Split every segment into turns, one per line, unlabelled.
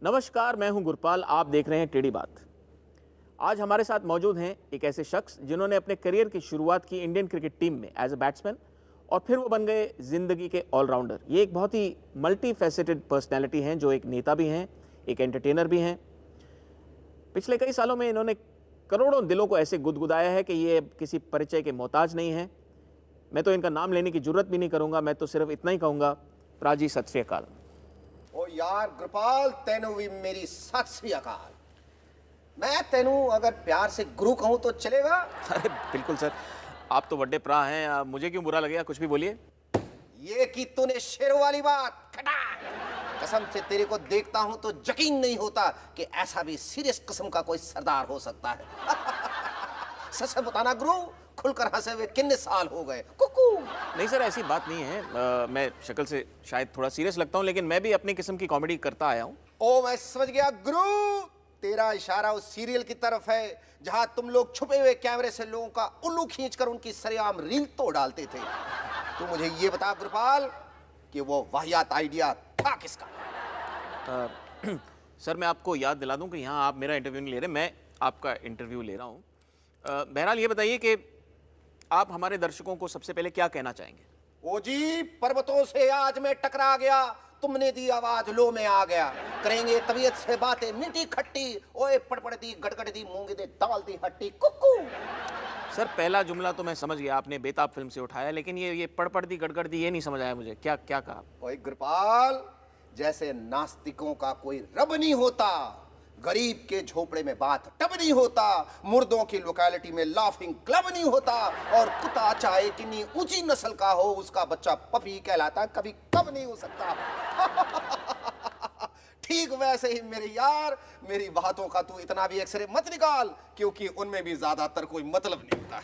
नमस्कार, मैं हूं गुरपाल। आप देख रहे हैं टेढ़ी बात। आज हमारे साथ मौजूद हैं एक ऐसे शख्स जिन्होंने अपने करियर की शुरुआत की इंडियन क्रिकेट टीम में एज अ बैट्समैन और फिर वो बन गए जिंदगी के ऑलराउंडर। ये एक बहुत ही मल्टी फैसेटेड पर्सनैलिटी हैं, जो एक नेता भी हैं, एक एंटरटेनर भी हैं। पिछले कई सालों में इन्होंने करोड़ों दिलों को ऐसे गुदगुदाया है कि ये किसी परिचय के मोहताज नहीं है। मैं तो इनका नाम लेने की जरूरत भी नहीं करूंगा, मैं तो सिर्फ इतना ही कहूंगा, प्राजी सत श्री अकाल।
ओ यार गुरपाल, तेनू भी मेरी सत श्री अकाल। मैं तेनू अगर प्यार से गुरु कहूं तो चलेगा?
अरे बिल्कुल सर, आप तो बड़े प्रा हैं, मुझे क्यों बुरा लगेगा, कुछ भी बोलिए।
ये की तूने शेरों वाली बात खटा। कसम से तेरे को देखता हूं तो यकीन नहीं होता कि ऐसा भी सीरियस किस्म का कोई सरदार हो सकता है। सच बताना गुरु, खुलकर हंसे हुए कितने साल हो गए? कुकू।
नहीं सर, ऐसी बात नहीं है। मैं शक्ल से शायद थोड़ा सीरियस लगता हूँ, लेकिन मैं भी अपनी किस्म की कॉमेडी करता आया हूँ।
ओ मैं समझ गया गुरु, तेरा इशारा उस सीरियल की तरफ है जहां तुम लोग छुपे हुए कैमरे से लोगों का उल्लू खींचकर उनकी सरेआम रील तोड़ डालते थे। तो मुझे ये बता गुरपाल कि वो वाहियात आइडिया था किसका?
सर मैं आपको याद दिला दूं कि यहाँ आप मेरा इंटरव्यू नहीं ले रहे, मैं आपका इंटरव्यू ले रहा हूँ। बहरहाल ये बताइए कि आप हमारे दर्शकों को सबसे पहले क्या कहना चाहेंगे?
ओ जी, पर्वतों से आज मैं टकरा गया, तुमने दी आवाज लो में आ गया। करेंगे तबीयत से बातें मीठी खट्टी, ओए पड़पड़ दी गड़गड़ दी मूंग दे दाल दी हट्टी कुकू।
सर पहला जुमला तो मैं समझ गया, आपने बेताब फिल्म से उठाया, लेकिन ये पड़पड़ दी गड़गड़ दी ये नहीं समझ आया मुझे, क्या क्या कहा?
ओए गुरपाल, जैसे नास्तिकों का कोई रब नहीं होता, गरीब के झोपड़े में बात टब नहीं होता, मुर्दों की लोकेलिटी में लाफिंग क्लब नहीं होता, और कुत्ता चाहे कितनी ऊंची नस्ल का हो उसका बच्चा पपी कहलाता कभी कब नहीं हो सकता। ठीक वैसे ही मेरे यार, मेरी बातों का तू इतना भी एक्सरे मत निकाल, क्योंकि उनमें भी ज्यादातर कोई मतलब नहीं होता।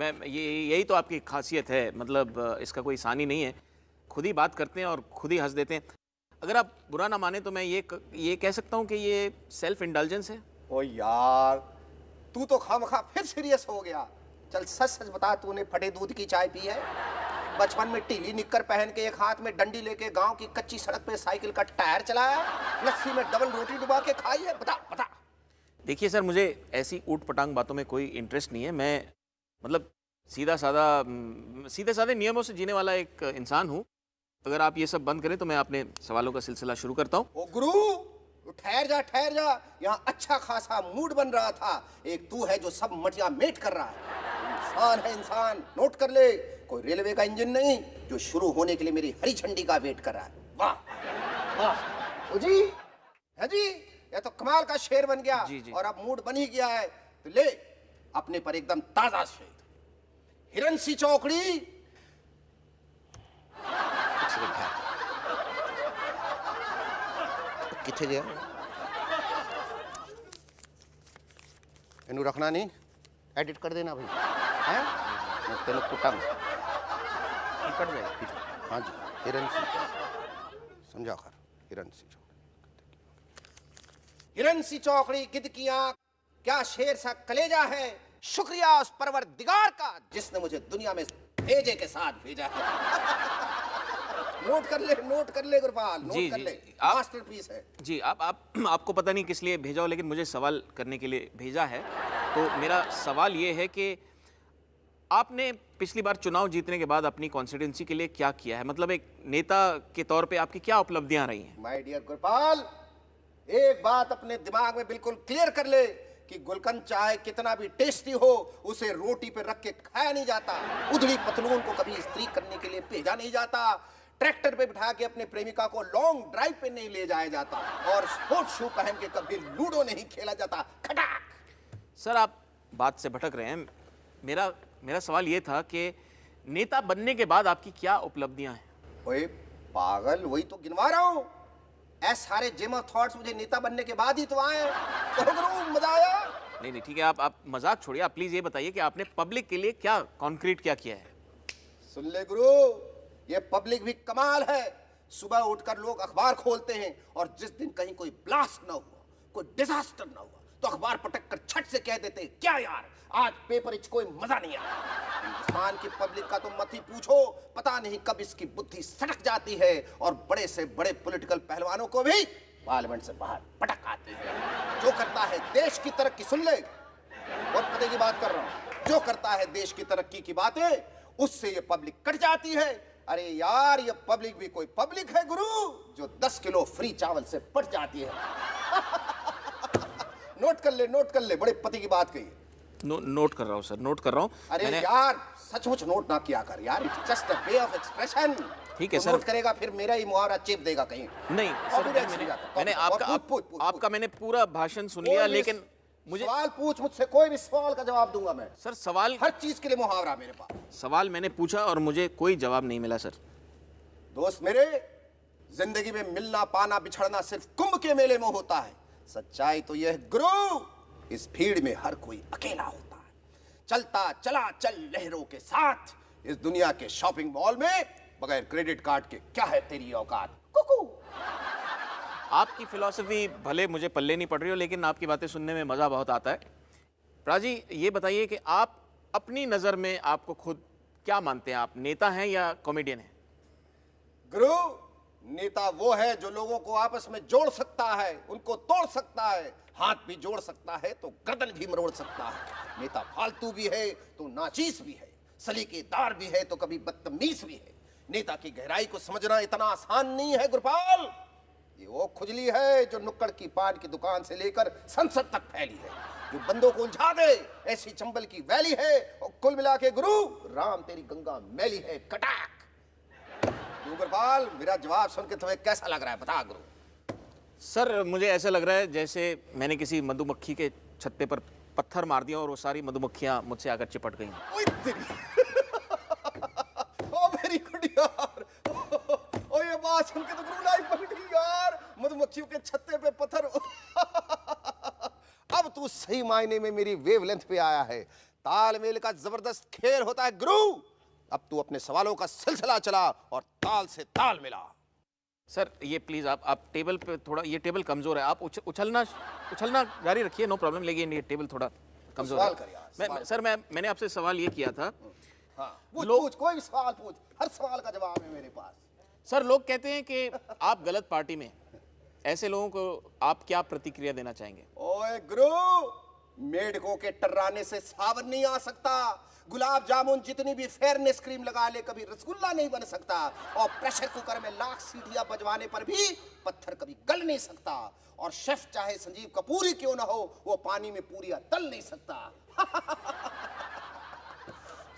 मैं यही तो आपकी खासियत है, मतलब इसका कोई सानी नहीं है, खुद ही बात करते हैं और खुद ही हंस देते हैं। अगर आप बुरा ना माने तो मैं ये कह सकता हूँ कि ये सेल्फ इंडल्जेंस है।
ओ यार, तू तो खामखा फिर सीरियस हो गया। चल सच सच बता, तूने फटे दूध की चाय पी है? बचपन में टीली निक्कर पहन के एक हाथ में डंडी लेके गांव की कच्ची सड़क पे साइकिल का टायर चलाया? लस्सी में डबल रोटी डुबा के खाई है? बता बता।
देखिए सर, मुझे ऐसी ऊट पटांग बातों में कोई इंटरेस्ट नहीं है। मैं मतलब सीधे साधे नियमों से जीने वाला एक इंसान हूँ। अगर आप ये सब बंद करें तो मैं अपने सवालों का सिलसिला शुरू करता हूँ।
ओ गुरु, ठहर जा, यहाँ अच्छा खासा मूड बन रहा था। एक तू है जो सब मटिया मेट कर रहा है। इंसान है इंसान, नोट कर ले, कोई रेलवे का इंजन नहीं जो शुरू होने के लिए मेरी हरी झंडी का वेट कर रहा है। वाह वाह। ओ जी, है जी, ये तो कमाल का शेर बन गया।
जी जी।
और अब मूड बन ही गया है तो ले अपने पर एकदम ताजा शेर। हिरन सी चौकड़ी किथे गया? इनू रखना नहीं, एडिट कर देना भाई, हैं? मैं तेरे कुटांगा।
कट जाएगा।
हाँ जी, हिरन सी समझा कर, हिरन सी चौकड़ी। हिरन सी चौकड़ी गिद्ध की आंख, क्या शेर सा कलेजा है। शुक्रिया उस परवरदिगार का जिसने मुझे दुनिया में भेजे के साथ भेजा है। नोट कर ले गुरपाल, नोट कर ले, मास्टरपीस है।
जी, आपको पता नहीं किस लिए भेजा हो, लेकिन मुझे सवाल करने के लिए भेजा है। तो मेरा सवाल ये है कि आपने पिछली बार चुनाव जीतने के बाद अपनी कॉन्स्टिट्यूंसी के लिए क्या किया है? मतलब एक नेता के तौर पे आपकी क्या उपलब्धियां रही हैं?
माय डियर गुरपाल, एक बात अपने दिमाग में बिल्कुल क्लियर कर ले कि गुलकंद चाहे कितना भी टेस्टी हो, उसे रोटी पे रख के खाया नहीं जाता। उधड़ी पतलून को कभी इस्त्री करने के लिए भेजा नहीं जाता। ट्रैक्टर पे बिठा के अपने प्रेमिका को लॉन्ग ड्राइव पे नहीं ले जाया जाता, और स्पोर्ट्स शू पहन के कभी लूडो नहीं खेला जाता। खटाक।
सर आप बात से भटक रहे हैं। मेरा सवाल ये था कि नेता बनने के बाद आपकी क्या उपलब्धियां हैं?
ओए पागल, वही तो गिनवा रहा हूँ। ऐसे सारे जिम ऑफ थॉट्स मुझे नेता बनने के बाद ही तो आए। तो गुरु मजा आया?
नहीं ठीक है, आप मजाक छोड़िए। आप प्लीज ये बताइए कि आपने पब्लिक के लिए क्या कॉन्क्रीट क्या किया है?
सुन ले गुरु, ये पब्लिक भी कमाल है। सुबह उठकर लोग अखबार खोलते हैं और जिस दिन कहीं कोई ब्लास्ट ना हुआ, कोई डिजास्टर ना हुआ, तो अखबार पटक कर छट से कह देते क्या यार आज पेपर इच कोई मजा नहीं आया। हिंदुस्तान की पब्लिक का तो मत ही पूछो, पता नहीं कब इसकी बुद्धि सटक जाती है और बड़े से बड़े पॉलिटिकल पहलवानों को भी पार्लियामेंट से बाहर पटक आते हैं। जो करता है देश की तरक्की, सुन ले बहुत पते की बात कर रहा हूं, जो करता है देश की तरक्की की बातें उससे ये पब्लिक कट जाती है। अरे यार ये पब्लिक भी कोई पब्लिक है गुरु जो 10 किलो फ्री चावल से पट जाती है। नोट कर ले बड़े पति की बात कही।
नोट कर रहा हूँ सर, नोट कर रहा हूँ।
अरे यार सचमुच नोट ना किया कर यार, it's just a way of expression.
ठीक है
तो
सर।
नोट करेगा फिर मेरा ही मुहावरा चेप देगा कहीं।
नहीं सर, मैंने आपका मैंने पूरा भाषण सुन लिया, लेकिन मुझे
सवाल पूछ मुझसे, कोई भी सवाल का जवाब दूंगा मैं।
सर सवाल,
हर चीज के लिए मुहावरा मेरे पास।
सवाल मैंने पूछा और मुझे कोई जवाब नहीं मिला सर।
दोस्त मेरे, जिंदगी में मिलना पाना बिछड़ना सिर्फ कुंभ के मेले में होता है। सच्चाई तो यह गुरु इस भीड़ में हर कोई अकेला होता है। चलता चला चल लहरों के साथ इस दुनिया के शॉपिंग मॉल में, बगैर क्रेडिट कार्ड के क्या है तेरी औकात। कुकू।
आपकी फिलॉसफी भले मुझे पल्ले नहीं पड़ रही हो, लेकिन आपकी बातें सुनने में मजा बहुत आता है। राजी, ये बताइए कि आप अपनी नजर में आपको खुद क्या मानते हैं? आप नेता हैं या कॉमेडियन हैं?
गुरु, नेता वो है जो लोगों को आपस में जोड़ सकता है, उनको तोड़ सकता है, हाथ भी जोड़ सकता है तो गर्दन भी मरोड़ सकता है। नेता फालतू भी है तो नाचीज भी है, सलीकेदार भी है तो कभी बदतमीज भी है। नेता की गहराई को समझना इतना आसान नहीं है गुरपाल। ये वो खुजली है जो नुक्कड़ की पान की दुकान से लेकर संसद तक फैली है, जो बंदों को उलझा दे ऐसी चंबल की वैली है। और कुल मिला के गुरु, राम तेरी गंगा मैली है कटाक। क्यों गुरपाल, मेरा जवाब सुन के तुम्हें कैसा लग रहा है बता गुरु।
सर मुझे ऐसा लग रहा है जैसे मैंने किसी मधुमक्खी के छत्ते पर पत्थर मार दिया और वो सारी मधुमक्खियां मुझसे आकर चिपट गई।
ओ वेरी गुड यार। ओ ये बात सुन के तो गुरु लाइफ बन गई यार, मधुमक्खियों के छत्ते पे पत्थर। अब तू सही मायने में मेरी वेवलेंथ पे आया है। तालमेल का जबरदस्त खेल होता है गुरु। अब तू अपने सवालों का सिलसिला चला और ताल से ताल मिला।
सर ये प्लीज आप टेबल पे थोड़ा, ये टेबल कमजोर है, आप उछलना जारी रखिए, नो प्रॉब्लम, लेकिन ये टेबल थोड़ा कमजोर है। सर मैंने आपसे सवाल ये किया था।
हाँ, पूछ कोई भी सवाल पूछ, हर सवाल का जवाब है मेरे पास।
सर लोग कहते हैं कि आप गलत पार्टी में, ऐसे लोगों को आप क्या प्रतिक्रिया देना चाहेंगे?
ओए गुरु, मेढकों के टर्राने से सावन नहीं आ सकता। गुलाब जामुन जितनी भी फेयरनेस क्रीम लगा ले कभी रसगुल्ला नहीं बन सकता। और प्रेशर कुकर में लाख सीटियां बजवाने पर भी पत्थर कभी गल नहीं सकता। और शेफ चाहे संजीव कपूर ही क्यों ना हो, वो पानी में पूरियां तल नहीं सकता।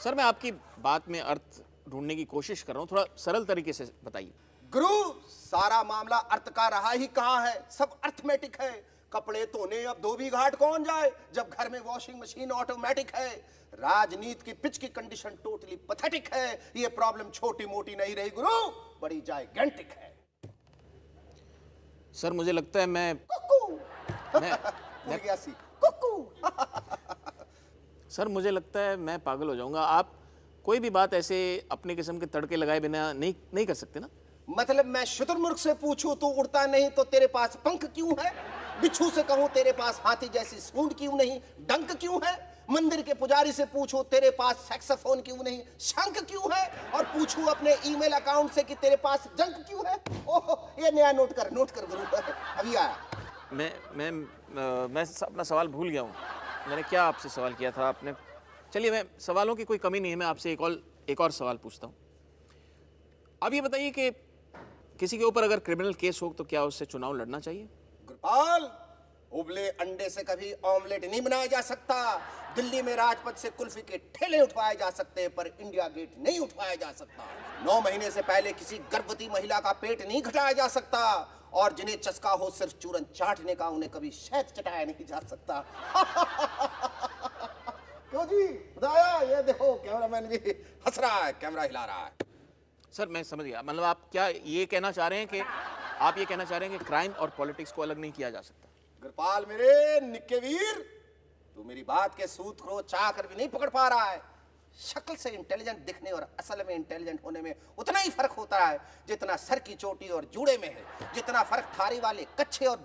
सर मैं आपकी बात में अर्थ ढूंढने की कोशिश कर रहा हूं, थोड़ा सरल तरीके से बताइए।
गुरु, सारा मामला अर्थ का रहा ही कहां है, सब अर्थमेटिक है। कपड़े धोने अब धोबी घाट कौन जाए जब घर में वॉशिंग मशीन ऑटोमेटिक है। राजनीति की पिच की कंडीशन टोटली पैथेटिक है। ये प्रॉब्लम छोटी मोटी नहीं रही गुरु, बड़ी जायगेंटिक है।
सर मुझे लगता है मैं सर मुझे लगता है मैं पागल हो जाऊंगा। आप कोई भी बात ऐसे अपने किस्म के तड़के लगाए बिना नहीं कर सकते ना।
मतलब मैं शुतुरमुर्ग से पूछूं तो उड़ता नहीं तो तेरे पास पंख क्यों है? बिच्छू से कहूं तेरे पास हाथी जैसी सूंड क्यों नहीं, डंक क्यों है? मंदिर के पुजारी से पूछूं तेरे पास सैक्सोफोन क्यों नहीं, शंख क्यों है? और पूछूं अपने ईमेल अकाउंट से कि तेरे पास जंक क्यों है? ओह ये नया नोट कर गुरु, अभी आया।
मैं अपना सवाल भूल गया हूँ। मैंने क्या आपसे सवाल किया था आपने? चलिए, मैं सवालों की कोई कमी नहीं है, मैं आपसे एक और सवाल पूछता हूँ। अब ये बताइए कि किसी के ऊपर अगर क्रिमिनल केस हो तो क्या उससे चुनाव लड़ना चाहिए?
गुरपाल, उबले अंडे से कभी ऑमलेट नहीं बनाया जा सकता। दिल्ली में राजपथ से कुल्फी के ठेले उठवाए जा सकते हैं पर इंडिया गेट नहीं उठवाया जा सकता। 9 महीने से पहले किसी गर्भवती महिला का पेट नहीं घटाया जा सकता। और जिन्हें चस्का हो सिर्फ चूरन चाटने का, उन्हें कभी शहद चटाया नहीं जा सकता। क्यों जी, बताया? ये देखो कैमरामैन भी हंस रहा है, कैमरा हिला रहा है।
सर मैं समझ गया, मतलब आप क्या ये कहना चाह रहे हैं कि क्राइम और पॉलिटिक्स को अलग नहीं किया जा सकता?
गुरपाल मेरे निक्के वीर, तू मेरी बात के सूत्र को चाह कर भी नहीं पकड़ पा रहा है। शक्ल से इंटेलिजेंट दिखने और असल में इंटेलिजेंट होने में उतना ही फर्क होता है जितना सर की चोटी और जूड़े में है, जितना फर्क थारी वाले कच्चे और